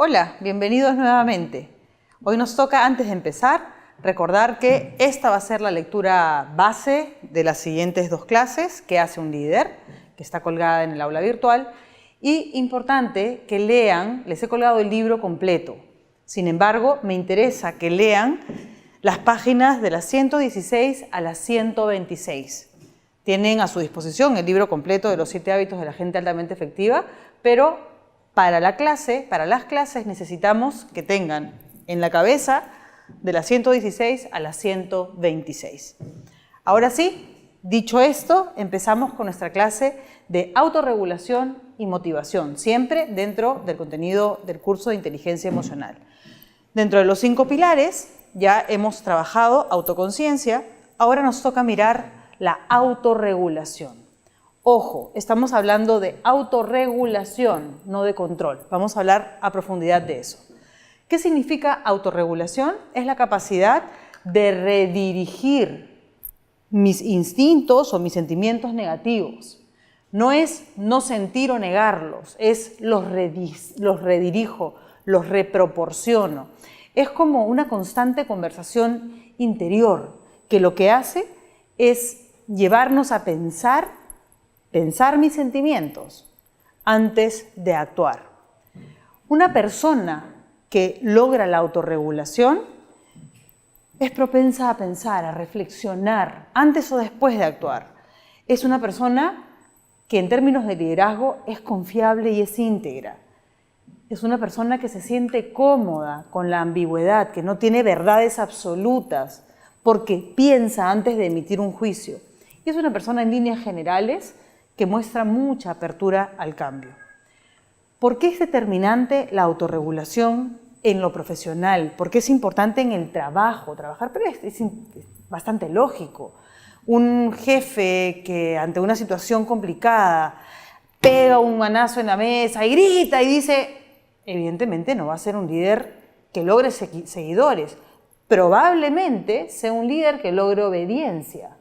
Hola, bienvenidos nuevamente. Hoy nos toca, antes de empezar, recordar que esta va a ser la lectura base de las siguientes dos clases, ¿Qué hace un líder?, que está colgada en el aula virtual. Y importante que lean, les he colgado el libro completo. Sin embargo, me interesa que lean las páginas de las 116 a las 126. Tienen a su disposición el libro completo de los 7 hábitos de la gente altamente efectiva, pero para las clases necesitamos que tengan en la cabeza de las 116 a las 126. Ahora sí, dicho esto, empezamos con nuestra clase de autorregulación y motivación, siempre dentro del contenido del curso de inteligencia emocional. Dentro de los 5 pilares ya hemos trabajado autoconciencia, ahora nos toca mirar la autorregulación. Ojo, estamos hablando de autorregulación, no de control. Vamos a hablar a profundidad de eso. ¿Qué significa autorregulación? Es la capacidad de redirigir mis instintos o mis sentimientos negativos. No es no sentir o negarlos, es los redirijo, los reproporciono. Es como una constante conversación interior que lo que hace es llevarnos a pensar mis sentimientos antes de actuar. Una persona que logra la autorregulación es propensa a pensar, a reflexionar antes o después de actuar. Es una persona que en términos de liderazgo es confiable y es íntegra. Es una persona que se siente cómoda con la ambigüedad, que no tiene verdades absolutas, porque piensa antes de emitir un juicio. Y es una persona en líneas generales que muestra mucha apertura al cambio. ¿Por qué es determinante la autorregulación en lo profesional? ¿Por qué es importante en el trabajo? Trabajar, pero es bastante lógico. Un jefe que ante una situación complicada pega un manazo en la mesa y grita y dice, evidentemente no va a ser un líder que logre seguidores. Probablemente sea un líder que logre obediencia,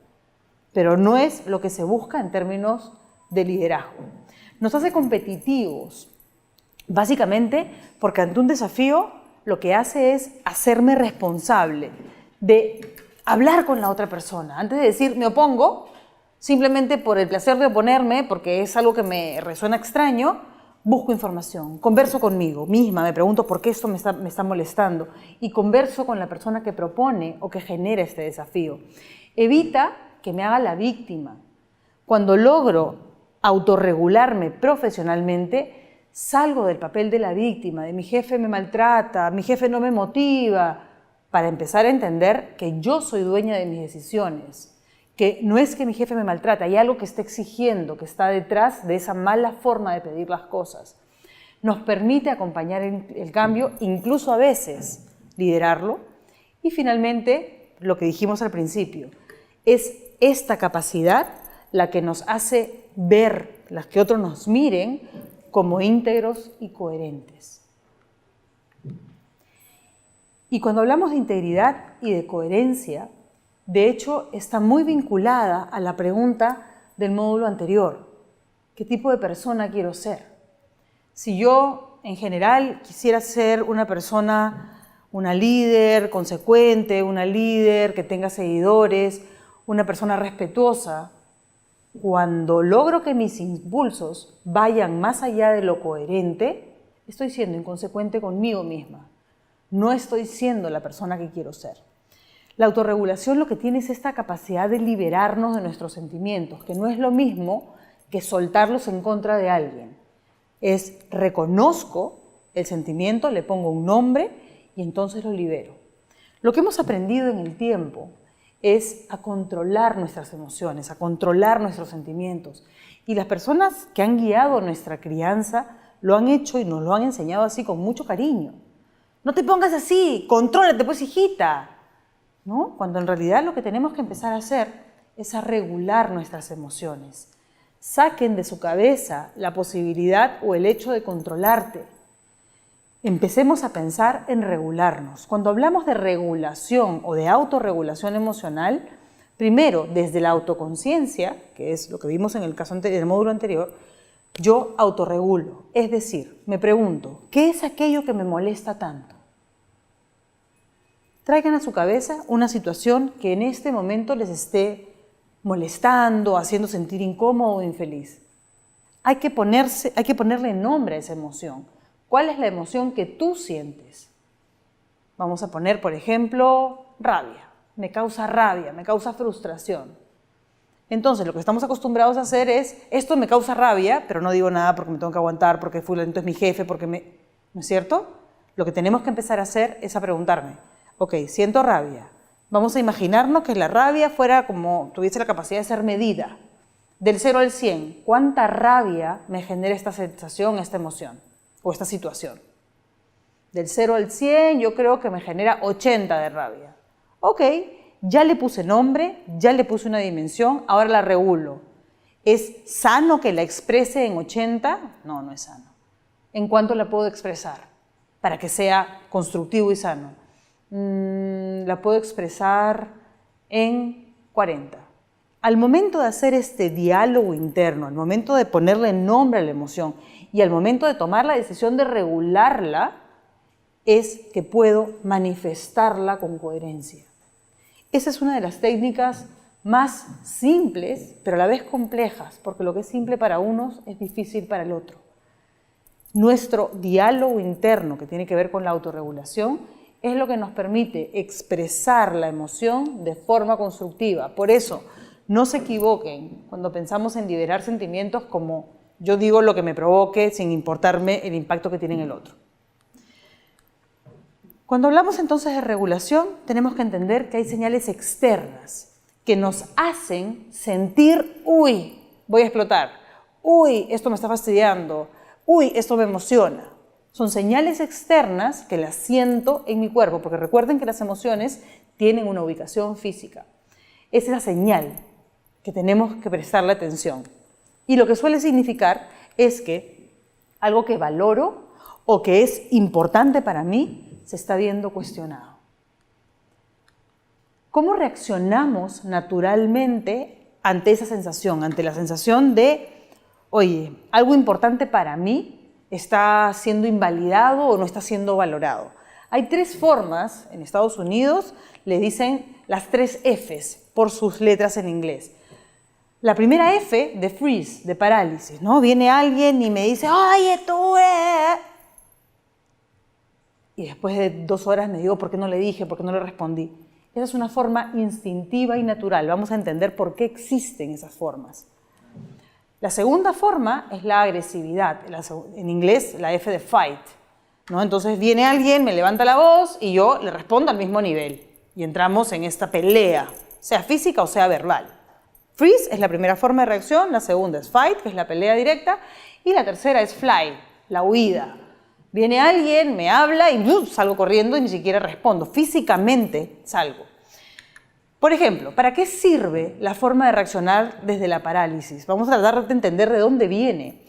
pero no es lo que se busca en términos de liderazgo. Nos hace competitivos, básicamente porque ante un desafío lo que hace es hacerme responsable de hablar con la otra persona. Antes de decir me opongo, simplemente por el placer de oponerme, porque es algo que me resuena extraño, busco información, converso conmigo misma, me pregunto por qué esto me está molestando y converso con la persona que propone o que genera este desafío. Evita que me haga la víctima. Cuando logro autorregularme profesionalmente, salgo del papel de la víctima, de mi jefe me maltrata, mi jefe no me motiva, para empezar a entender que yo soy dueña de mis decisiones, que no es que mi jefe me maltrata, hay algo que está exigiendo, que está detrás de esa mala forma de pedir las cosas. Nos permite acompañar el cambio, incluso a veces liderarlo. Y finalmente, lo que dijimos al principio, es esta capacidad la que nos hace ver, las que otros nos miren como íntegros y coherentes. Y cuando hablamos de integridad y de coherencia, de hecho está muy vinculada a la pregunta del módulo anterior. ¿Qué tipo de persona quiero ser? Si yo en general quisiera ser una persona, una líder consecuente, una líder que tenga seguidores, una persona respetuosa, cuando logro que mis impulsos vayan más allá de lo coherente, estoy siendo inconsecuente conmigo misma. No estoy siendo la persona que quiero ser. La autorregulación lo que tiene es esta capacidad de liberarnos de nuestros sentimientos, que no es lo mismo que soltarlos en contra de alguien. Es reconozco el sentimiento, le pongo un nombre y entonces lo libero. Lo que hemos aprendido en el tiempo es a controlar nuestras emociones, a controlar nuestros sentimientos. Y las personas que han guiado nuestra crianza lo han hecho y nos lo han enseñado así con mucho cariño. No te pongas así, contrólate pues, hijita, ¿no? Cuando en realidad lo que tenemos que empezar a hacer es a regular nuestras emociones. Saquen de su cabeza la posibilidad o el hecho de controlarte. Empecemos a pensar en regularnos. Cuando hablamos de regulación o de autorregulación emocional, primero, desde la autoconciencia, que es lo que vimos en el caso del módulo anterior, Yo autorregulo, es decir, me pregunto, ¿qué es aquello que me molesta tanto? Traigan a su cabeza una situación que en este momento les esté molestando, haciendo sentir incómodo o infeliz. Hay que ponerle nombre a esa emoción. ¿Cuál es la emoción que tú sientes? Vamos a poner, por ejemplo, rabia. Me causa rabia, me causa frustración. Entonces, lo que estamos acostumbrados a hacer es, esto me causa rabia, pero no digo nada porque me tengo que aguantar, porque fulanito es mi jefe, ¿no es cierto? Lo que tenemos que empezar a hacer es a preguntarme, ok, siento rabia. Vamos a imaginarnos que la rabia fuera como, tuviese la capacidad de ser medida. Del 0 al 100, ¿cuánta rabia me genera esta sensación, esta emoción o esta situación? Del 0 al 100 yo creo que me genera 80 de rabia. Ok, ya le puse nombre, ya le puse una dimensión, ahora la regulo. ¿Es sano que la exprese en 80? No, no es sano. ¿En cuánto la puedo expresar para que sea constructivo y sano? La puedo expresar en 40. Al momento de hacer este diálogo interno, al momento de ponerle nombre a la emoción y al momento de tomar la decisión de regularla, es que puedo manifestarla con coherencia. Esa es una de las técnicas más simples, pero a la vez complejas, porque lo que es simple para unos es difícil para el otro. Nuestro diálogo interno, que tiene que ver con la autorregulación, es lo que nos permite expresar la emoción de forma constructiva. Por eso, no se equivoquen cuando pensamos en liberar sentimientos como yo digo lo que me provoque sin importarme el impacto que tiene en el otro. Cuando hablamos entonces de regulación, tenemos que entender que hay señales externas que nos hacen sentir, uy, voy a explotar, uy, esto me está fastidiando, uy, esto me emociona. Son señales externas que las siento en mi cuerpo, porque recuerden que las emociones tienen una ubicación física. Es esa señal que tenemos que prestarle atención. Y lo que suele significar es que algo que valoro o que es importante para mí se está viendo cuestionado. ¿Cómo reaccionamos naturalmente ante esa sensación, ante la sensación de, oye, algo importante para mí está siendo invalidado o no está siendo valorado? Hay 3 formas, en Estados Unidos le dicen las 3 Fs por sus letras en inglés. La primera F de freeze, de parálisis, ¿no? Viene alguien y me dice, oye, tú, y después de 2 horas me digo, ¿por qué no le dije? ¿Por qué no le respondí? Esa es una forma instintiva y natural. Vamos a entender por qué existen esas formas. La segunda forma es la agresividad. En inglés, la F de fight, ¿no? Entonces viene alguien, me levanta la voz y yo le respondo al mismo nivel. Y entramos en esta pelea, sea física o sea verbal. Freeze es la primera forma de reacción, la segunda es fight, que es la pelea directa, y la tercera es fly, la huida. Viene alguien, me habla y salgo corriendo y ni siquiera respondo. Físicamente salgo. Por ejemplo, ¿para qué sirve la forma de reaccionar desde la parálisis? Vamos a tratar de entender de dónde viene.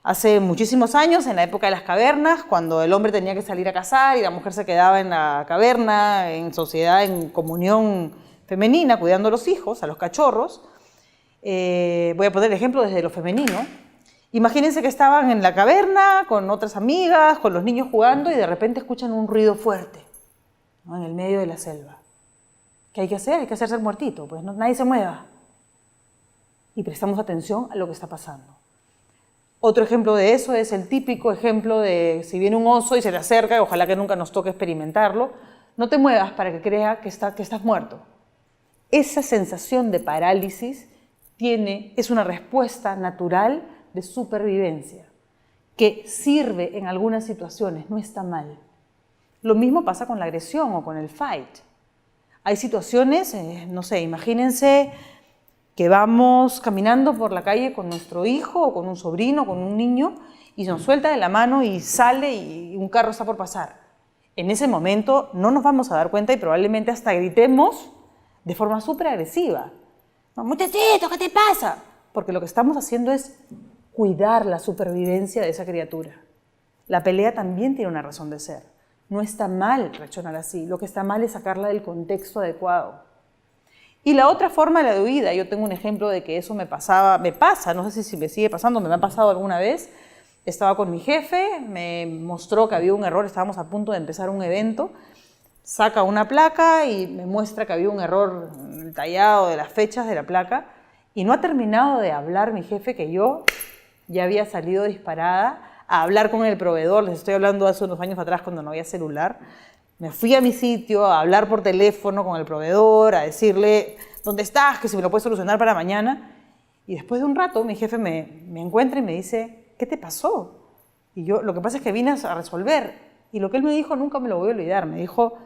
Hace muchísimos años, en la época de las cavernas, cuando el hombre tenía que salir a cazar y la mujer se quedaba en la caverna, en sociedad, en comunión femenina, cuidando a los hijos, a los cachorros. Voy a poner el ejemplo desde lo femenino. Imagínense que estaban en la caverna con otras amigas, con los niños jugando y de repente escuchan un ruido fuerte, ¿no? En el medio de la selva. ¿Qué hay que hacer? Hay que hacerse el muertito, pues no, nadie se mueva. Y prestamos atención a lo que está pasando. Otro ejemplo de eso es el típico ejemplo de si viene un oso y se te acerca, y ojalá que nunca nos toque experimentarlo, no te muevas para que crea que estás muerto. Esa sensación de parálisis es una respuesta natural de supervivencia, que sirve en algunas situaciones, no está mal. Lo mismo pasa con la agresión o con el fight. Hay situaciones, no sé, imagínense que vamos caminando por la calle con nuestro hijo o con un sobrino, con un niño, y nos suelta de la mano y sale y un carro está por pasar. En ese momento no nos vamos a dar cuenta y probablemente hasta gritemos de forma súper agresiva. ¿No? Muchachito, ¿qué te pasa? Porque lo que estamos haciendo es cuidar la supervivencia de esa criatura. La pelea también tiene una razón de ser. No está mal reaccionar así. Lo que está mal es sacarla del contexto adecuado. Y la otra forma, la de huida. Yo tengo un ejemplo de que eso me pasa, no sé si me sigue pasando, me ha pasado alguna vez. Estaba con mi jefe, me mostró que había un error, estábamos a punto de empezar un evento, saca una placa y me muestra que había un error detallado de las fechas de la placa, y no ha terminado de hablar mi jefe que yo ya había salido disparada a hablar con el proveedor. Les estoy hablando hace unos años atrás cuando no había celular. Me fui a mi sitio a hablar por teléfono con el proveedor, a decirle, ¿dónde estás? Que si me lo puedes solucionar para mañana. Y después de un rato mi jefe me encuentra y me dice, ¿qué te pasó? Y yo, lo que pasa es que vine a resolver. Y lo que él me dijo nunca me lo voy a olvidar. Me dijo,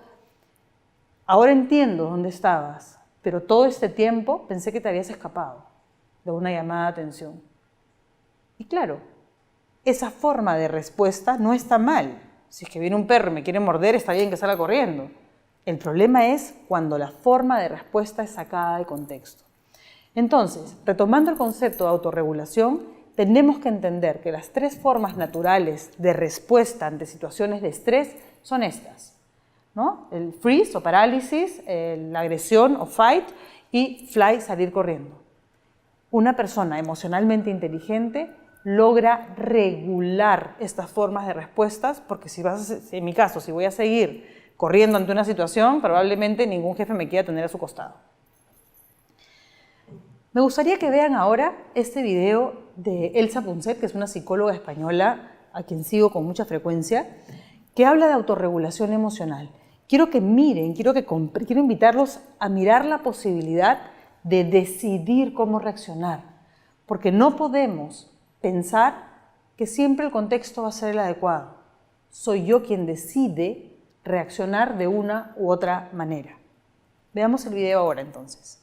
ahora entiendo dónde estabas, pero todo este tiempo pensé que te habías escapado de una llamada de atención. Y claro, esa forma de respuesta no está mal. Si es que viene un perro y me quiere morder, está bien que salga corriendo. El problema es cuando la forma de respuesta es sacada de contexto. Entonces, retomando el concepto de autorregulación, tenemos que entender que las 3 formas naturales de respuesta ante situaciones de estrés son estas, ¿no? El freeze o parálisis, la agresión o fight, y fly, salir corriendo. Una persona emocionalmente inteligente logra regular estas formas de respuestas, porque en mi caso, si voy a seguir corriendo ante una situación, probablemente ningún jefe me quiera tener a su costado. Me gustaría que vean ahora este video de Elsa Punset, que es una psicóloga española a quien sigo con mucha frecuencia, que habla de autorregulación emocional. Quiero que miren, quiero invitarlos a mirar la posibilidad de decidir cómo reaccionar, porque no podemos pensar que siempre el contexto va a ser el adecuado. Soy yo quien decide reaccionar de una u otra manera. Veamos el video ahora entonces.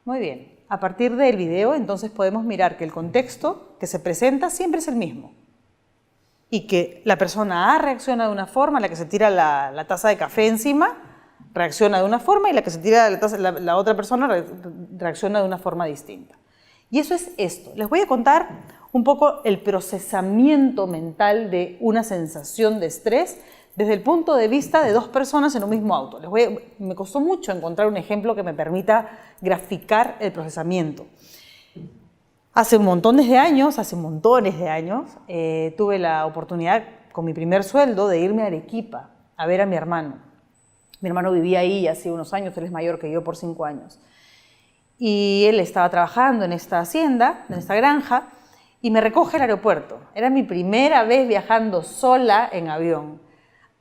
Muy bien, a partir del video entonces podemos mirar que el contexto que se presenta siempre es el mismo y que la persona A reacciona de una forma, la que se tira la taza de café encima reacciona de una forma y la que se tira la otra persona reacciona de una forma distinta. Y eso es esto. Les voy a contar un poco el procesamiento mental de una sensación de estrés desde el punto de vista de 2 personas en un mismo auto. Me costó mucho encontrar un ejemplo que me permita graficar el procesamiento. Hace montones de años, tuve la oportunidad con mi primer sueldo de irme a Arequipa a ver a mi hermano. Mi hermano vivía ahí hace unos años, él es mayor que yo por 5 años. Y él estaba trabajando en esta hacienda, en esta granja, y me recoge al aeropuerto. Era mi primera vez viajando sola en avión.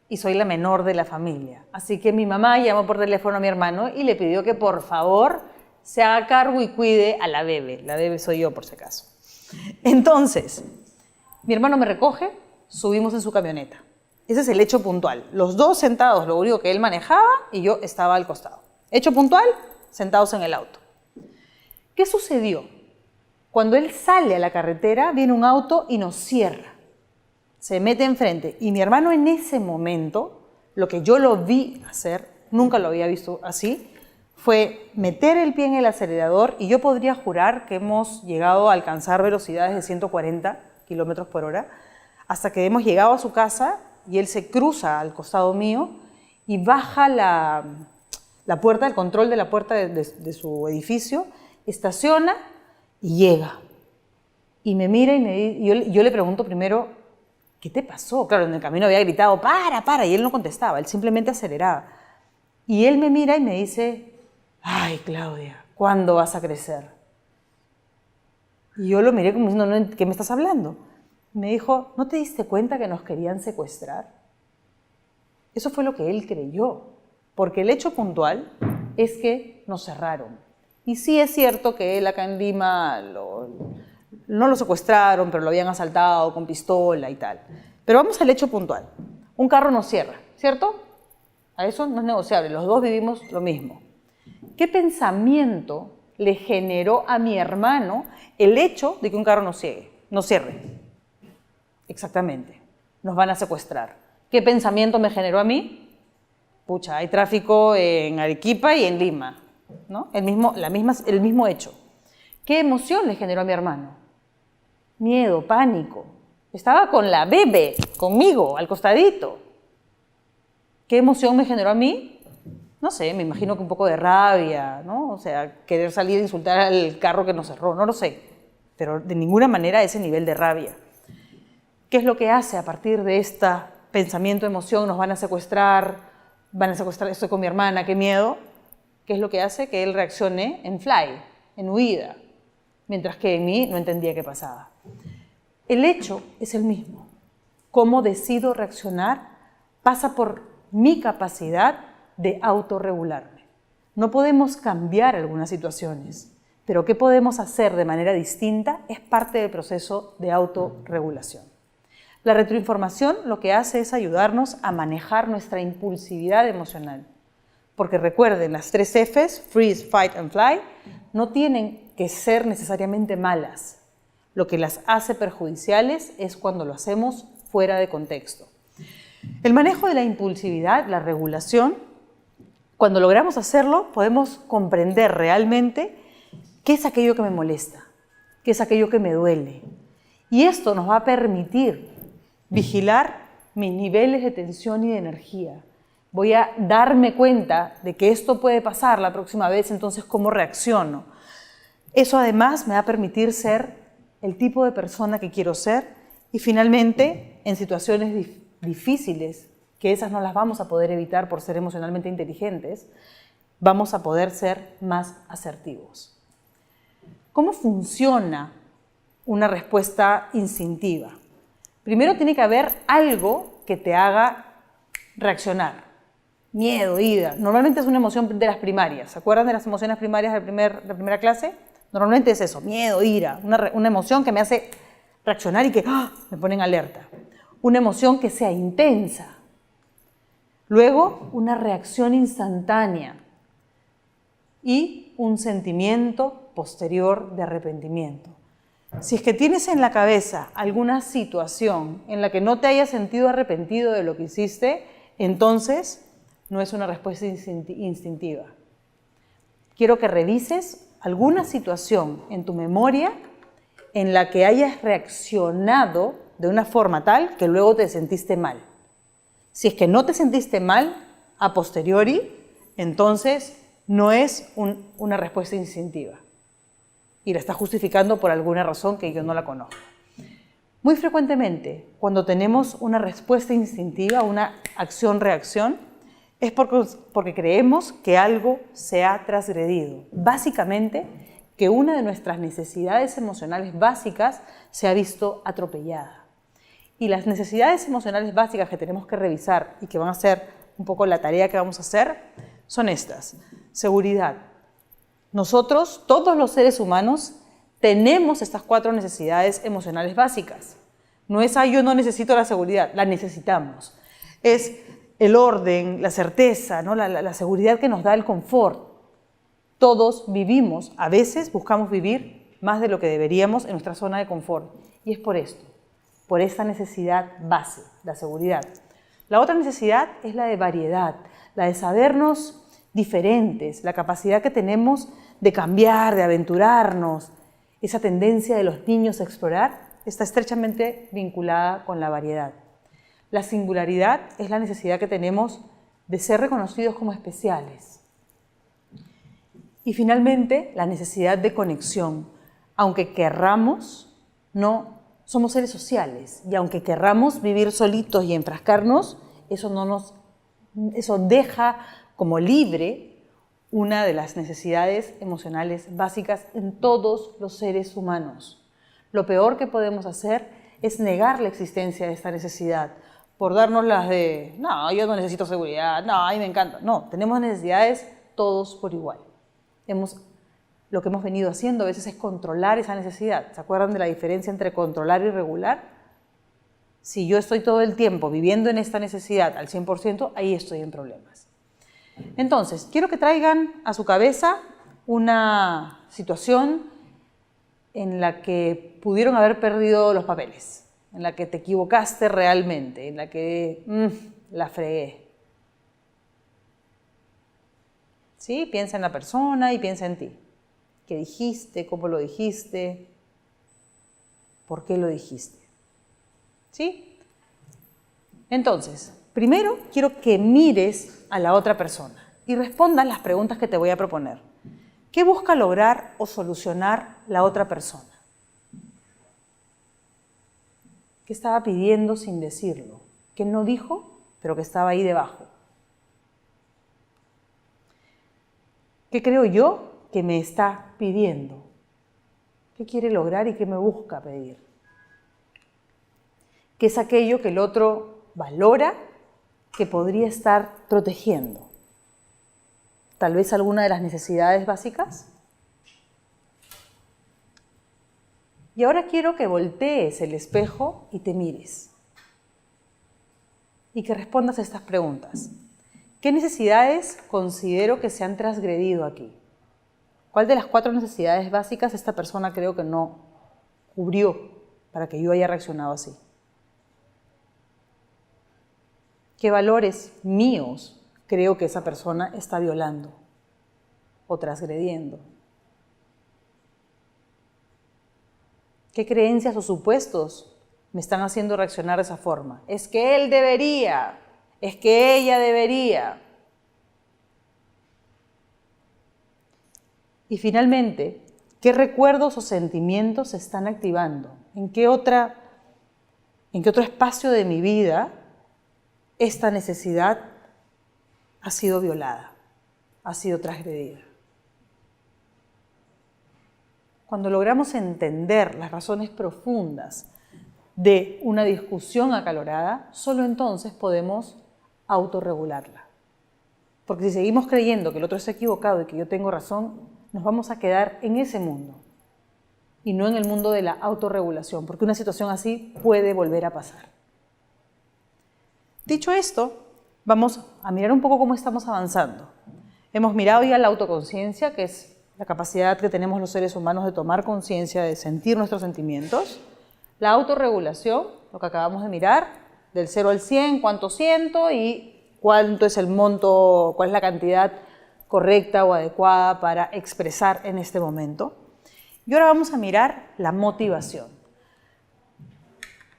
Y soy la menor de la familia. Así que mi mamá llamó por teléfono a mi hermano y le pidió que por favor se haga cargo y cuide a la bebé. La bebé soy yo, por si acaso. Entonces, mi hermano me recoge, subimos en su camioneta. Ese es el hecho puntual. Los 2 sentados, lo único que él manejaba y yo estaba al costado. Hecho puntual, sentados en el auto. ¿Qué sucedió? Cuando él sale a la carretera, viene un auto y nos cierra. Se mete enfrente. Y mi hermano en ese momento, lo que yo lo vi hacer, nunca lo había visto así, fue meter el pie en el acelerador y yo podría jurar que hemos llegado a alcanzar velocidades de 140 kilómetros por hora hasta que hemos llegado a su casa y él se cruza al costado mío y baja la puerta, el control de la puerta de su edificio, estaciona y llega. Y me mira y yo le pregunto primero, ¿qué te pasó? Claro, en el camino había gritado, para, y él no contestaba, él simplemente aceleraba. Y él me mira y me dice, ay, Claudia, ¿cuándo vas a crecer? Y yo lo miré como diciendo, ¿qué me estás hablando? Me dijo, ¿no te diste cuenta que nos querían secuestrar? Eso fue lo que él creyó, porque el hecho puntual es que nos cerraron. Y sí es cierto que él acá en Lima no lo secuestraron, pero lo habían asaltado con pistola y tal. Pero vamos al hecho puntual. Un carro nos cierra, ¿cierto? A eso no es negociable, los 2 vivimos lo mismo. ¿Qué pensamiento le generó a mi hermano el hecho de que un carro nos cierre? Exactamente, nos van a secuestrar. ¿Qué pensamiento me generó a mí? Pucha, hay tráfico en Arequipa y en Lima, ¿no? El mismo hecho. ¿Qué emoción le generó a mi hermano? Miedo, pánico. Estaba con la bebé, conmigo, al costadito. ¿Qué emoción me generó a mí? No sé, me imagino que un poco de rabia, ¿no? O sea, querer salir a insultar al carro que nos cerró, no lo sé. Pero de ninguna manera ese nivel de rabia. ¿Qué es lo que hace a partir de este pensamiento, emoción? Nos van a secuestrar, estoy con mi hermana, qué miedo. ¿Qué es lo que hace? Que él reaccione en fly, en huida, mientras que en mí no entendía qué pasaba. El hecho es el mismo. Cómo decido reaccionar pasa por mi capacidad de autorregularme. No podemos cambiar algunas situaciones, pero qué podemos hacer de manera distinta es parte del proceso de autorregulación. La retroinformación lo que hace es ayudarnos a manejar nuestra impulsividad emocional. Porque recuerden, las 3 Fs, freeze, fight and fly, no tienen que ser necesariamente malas. Lo que las hace perjudiciales es cuando lo hacemos fuera de contexto. El manejo de la impulsividad, la regulación, cuando logramos hacerlo, podemos comprender realmente qué es aquello que me molesta, qué es aquello que me duele. Y esto nos va a permitir vigilar mis niveles de tensión y de energía. Voy a darme cuenta de que esto puede pasar la próxima vez, entonces cómo reacciono. Eso además me va a permitir ser el tipo de persona que quiero ser y finalmente en situaciones difíciles, que esas no las vamos a poder evitar por ser emocionalmente inteligentes, vamos a poder ser más asertivos. ¿Cómo funciona una respuesta instintiva? Primero tiene que haber algo que te haga reaccionar. Miedo, ira. Normalmente es una emoción de las primarias. ¿Se acuerdan de las emociones primarias de primera clase? Normalmente es eso, miedo, ira. Una emoción que me hace reaccionar y que me pone en alerta. Una emoción que sea intensa. Luego, una reacción instantánea. Y un sentimiento posterior de arrepentimiento. Si es que tienes en la cabeza alguna situación en la que no te hayas sentido arrepentido de lo que hiciste, entonces no es una respuesta instintiva. Quiero que revises alguna situación en tu memoria en la que hayas reaccionado de una forma tal que luego te sentiste mal. Si es que no te sentiste mal a posteriori, entonces no es una respuesta instintiva. Y la está justificando por alguna razón que yo no la conozco. Muy frecuentemente, cuando tenemos una respuesta instintiva, una acción-reacción, es porque creemos que algo se ha transgredido. Básicamente, que una de nuestras necesidades emocionales básicas se ha visto atropellada. Y las necesidades emocionales básicas que tenemos que revisar y que van a ser un poco la tarea que vamos a hacer, son estas. Seguridad. Nosotros, todos los seres humanos, tenemos estas 4 necesidades emocionales básicas. No es, yo no necesito la seguridad, la necesitamos. Es el orden, la certeza, ¿no? la seguridad que nos da el confort. Todos vivimos, a veces buscamos vivir más de lo que deberíamos en nuestra zona de confort. Y es por esto, por esta necesidad base, la seguridad. La otra necesidad es la de variedad, la de sabernos diferentes, la capacidad que tenemos de cambiar, de aventurarnos. Esa tendencia de los niños a explorar está estrechamente vinculada con la variedad. La singularidad es la necesidad que tenemos de ser reconocidos como especiales. Y finalmente, la necesidad de conexión. Aunque querramos, no somos seres sociales. Y aunque querramos vivir solitos y enfrascarnos, eso deja como libre una de las necesidades emocionales básicas en todos los seres humanos. Lo peor que podemos hacer es negar la existencia de esta necesidad por darnos las de, no, yo no necesito seguridad, no, a mí me encanta. No, tenemos necesidades todos por igual. Lo que hemos venido haciendo a veces es controlar esa necesidad. ¿Se acuerdan de la diferencia entre controlar y regular? Si yo estoy todo el tiempo viviendo en esta necesidad al 100%, ahí estoy en problemas. Entonces, quiero que traigan a su cabeza una situación en la que pudieron haber perdido los papeles, en la que te equivocaste realmente, en la que la fregué. ¿Sí? Piensa en la persona y piensa en ti. ¿Qué dijiste? ¿Cómo lo dijiste? ¿Por qué lo dijiste? ¿Sí? Entonces, Primero, quiero que mires a la otra persona y respondas las preguntas que te voy a proponer. ¿Qué busca lograr o solucionar la otra persona? ¿Qué estaba pidiendo sin decirlo? ¿Qué no dijo, pero que estaba ahí debajo? ¿Qué creo yo que me está pidiendo? ¿Qué quiere lograr y qué me busca pedir? ¿Qué es aquello que el otro valora que podría estar protegiendo? ¿Tal vez alguna de las necesidades básicas? Y ahora quiero que voltees el espejo y te mires. Y que respondas a estas preguntas. ¿Qué necesidades considero que se han transgredido aquí? ¿Cuál de las 4 necesidades básicas esta persona creo que no cubrió para que yo haya reaccionado así? ¿Qué valores míos creo que esa persona está violando o transgrediendo? ¿Qué creencias o supuestos me están haciendo reaccionar de esa forma? Es que él debería, es que ella debería. Y finalmente, ¿qué recuerdos o sentimientos se están activando? ¿En qué otro espacio de mi vida esta necesidad ha sido violada, ha sido transgredida? Cuando logramos entender las razones profundas de una discusión acalorada, solo entonces podemos autorregularla. Porque si seguimos creyendo que el otro está equivocado y que yo tengo razón, nos vamos a quedar en ese mundo y no en el mundo de la autorregulación, porque una situación así puede volver a pasar. Dicho esto, vamos a mirar un poco cómo estamos avanzando. Hemos mirado ya la autoconciencia, que es la capacidad que tenemos los seres humanos de tomar conciencia, de sentir nuestros sentimientos. La autorregulación, lo que acabamos de mirar, del 0 al 100, cuánto siento y cuánto es el monto, cuál es la cantidad correcta o adecuada para expresar en este momento. Y ahora vamos a mirar la motivación.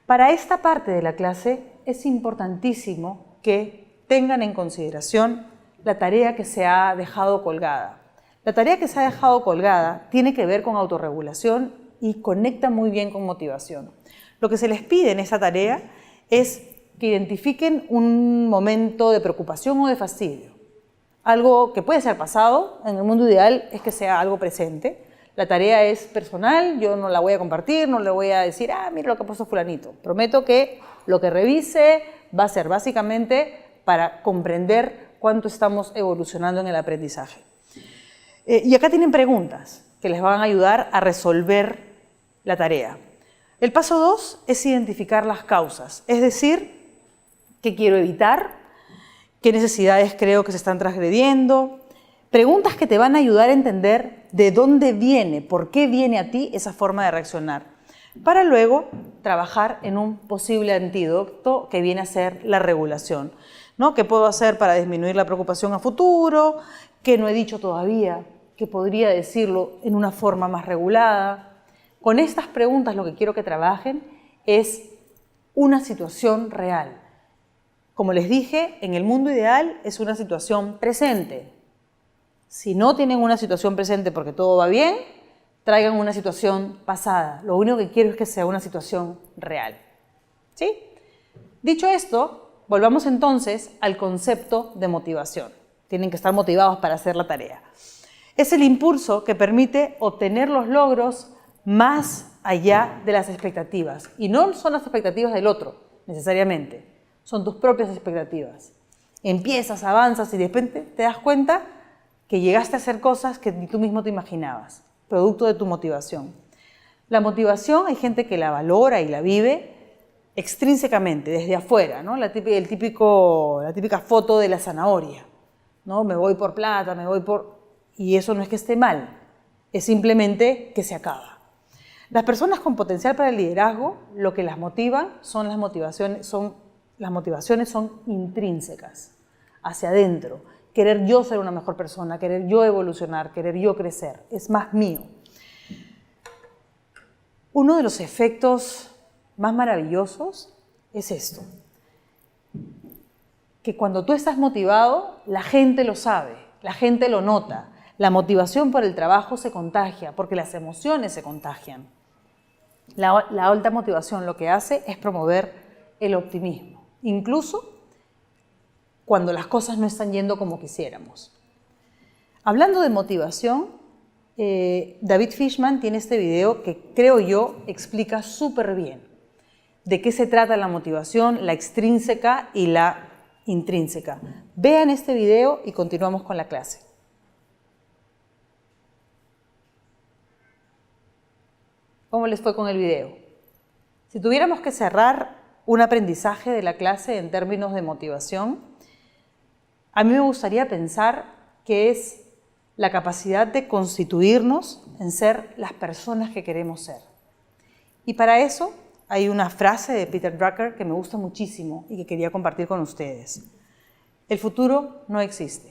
Para esta parte de la clase es importantísimo que tengan en consideración la tarea que se ha dejado colgada. La tarea que se ha dejado colgada tiene que ver con autorregulación y conecta muy bien con motivación. Lo que se les pide en esta tarea es que identifiquen un momento de preocupación o de fastidio. Algo que puede ser pasado, en el mundo ideal es que sea algo presente. La tarea es personal, yo no la voy a compartir, no le voy a decir, mira lo que ha puesto fulanito. Prometo que lo que revise va a ser básicamente para comprender cuánto estamos evolucionando en el aprendizaje. Y acá tienen preguntas que les van a ayudar a resolver la tarea. El paso 2 es identificar las causas, es decir, qué quiero evitar, qué necesidades creo que se están transgrediendo. Preguntas que te van a ayudar a entender de dónde viene, por qué viene a ti esa forma de reaccionar, para luego trabajar en un posible antídoto que viene a ser la regulación, ¿no? ¿Qué puedo hacer para disminuir la preocupación a futuro? ¿Qué no he dicho todavía? ¿Qué podría decirlo en una forma más regulada? Con estas preguntas lo que quiero que trabajen es una situación real. Como les dije, en el mundo ideal es una situación presente. Si no tienen una situación presente porque todo va bien, traigan una situación pasada. Lo único que quiero es que sea una situación real. ¿Sí? Dicho esto, volvamos entonces al concepto de motivación. Tienen que estar motivados para hacer la tarea. Es el impulso que permite obtener los logros más allá de las expectativas. Y no son las expectativas del otro, necesariamente. Son tus propias expectativas. Empiezas, avanzas y de repente te das cuenta que llegaste a hacer cosas que ni tú mismo te imaginabas, producto de tu motivación. La motivación hay gente que la valora y la vive extrínsecamente, desde afuera, ¿no? La típica foto de la zanahoria, ¿no? Me voy por plata, me voy por... Y eso no es que esté mal, es simplemente que se acaba. Las personas con potencial para el liderazgo, lo que las motiva las motivaciones son intrínsecas, hacia adentro. Querer yo ser una mejor persona, querer yo evolucionar, querer yo crecer, es más mío. Uno de los efectos más maravillosos es esto. que cuando tú estás motivado, la gente lo sabe, la gente lo nota. La motivación por el trabajo se contagia, porque las emociones se contagian. La alta motivación lo que hace es promover el optimismo, incluso cuando las cosas no están yendo como quisiéramos. Hablando de motivación, David Fishman tiene este video que creo yo explica súper bien de qué se trata la motivación, la extrínseca y la intrínseca. Vean este video y continuamos con la clase. ¿Cómo les fue con el video? Si tuviéramos que cerrar un aprendizaje de la clase en términos de motivación, a mí me gustaría pensar que es la capacidad de constituirnos en ser las personas que queremos ser. Y para eso hay una frase de Peter Drucker que me gusta muchísimo y que quería compartir con ustedes. El futuro no existe.